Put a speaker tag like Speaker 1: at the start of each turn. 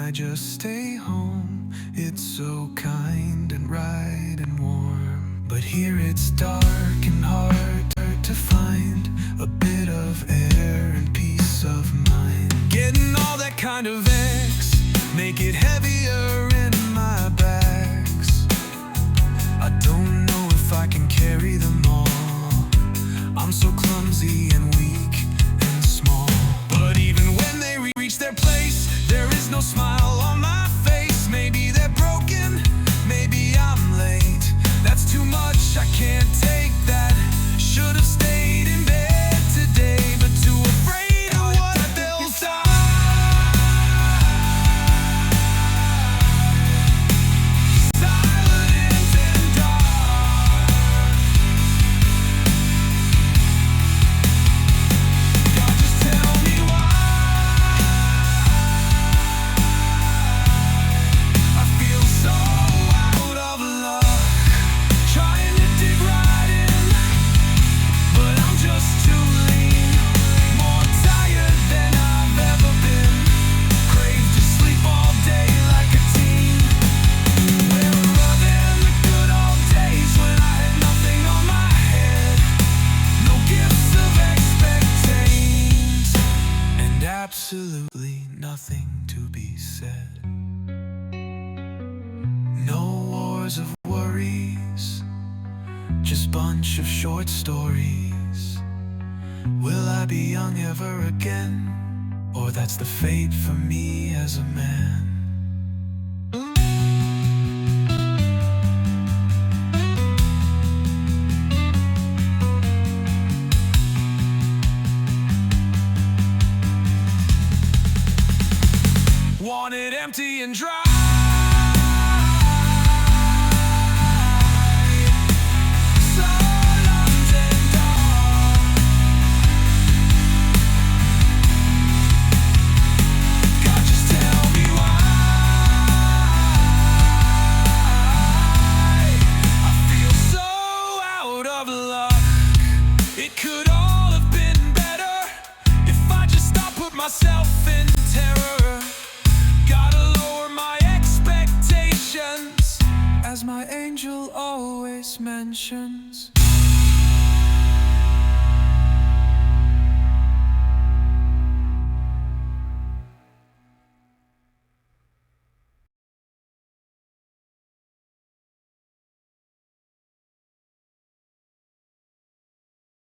Speaker 1: I just stay home. It's so kind and right and warm. But here it's dark and hard to find a bit of air and peace of mind. Getting all that kind of X, make it heavier in my bags. I don't know if I can carry them all. I'm so clumsy and weak and small. But even when they reach their place, there is no smile on my face. Maybe they're broken, maybe I'm late. That's too much, I can't take that. Should've stayed in bed today, but too afraid of what they'll say. Silent and dark. God, just tell me why I feel so out of luck, trying to dig right in, but I'm just too lean, more tired than I've ever been. Crave to sleep all day like a teen. Rarer than the good old days when I had nothing on my head, no gifts of expectations, and absolutely nothing to be said. No wars of worries, just bunch of short stories. Will I be young ever again? Or that's the fate for me as a man. Want it empty and dry. Silent and dark. God, just tell me why I feel so out of luck. It could all have been better if I just stopped, put myself in terror. Gotta lower my expectations, as my angel always mentions.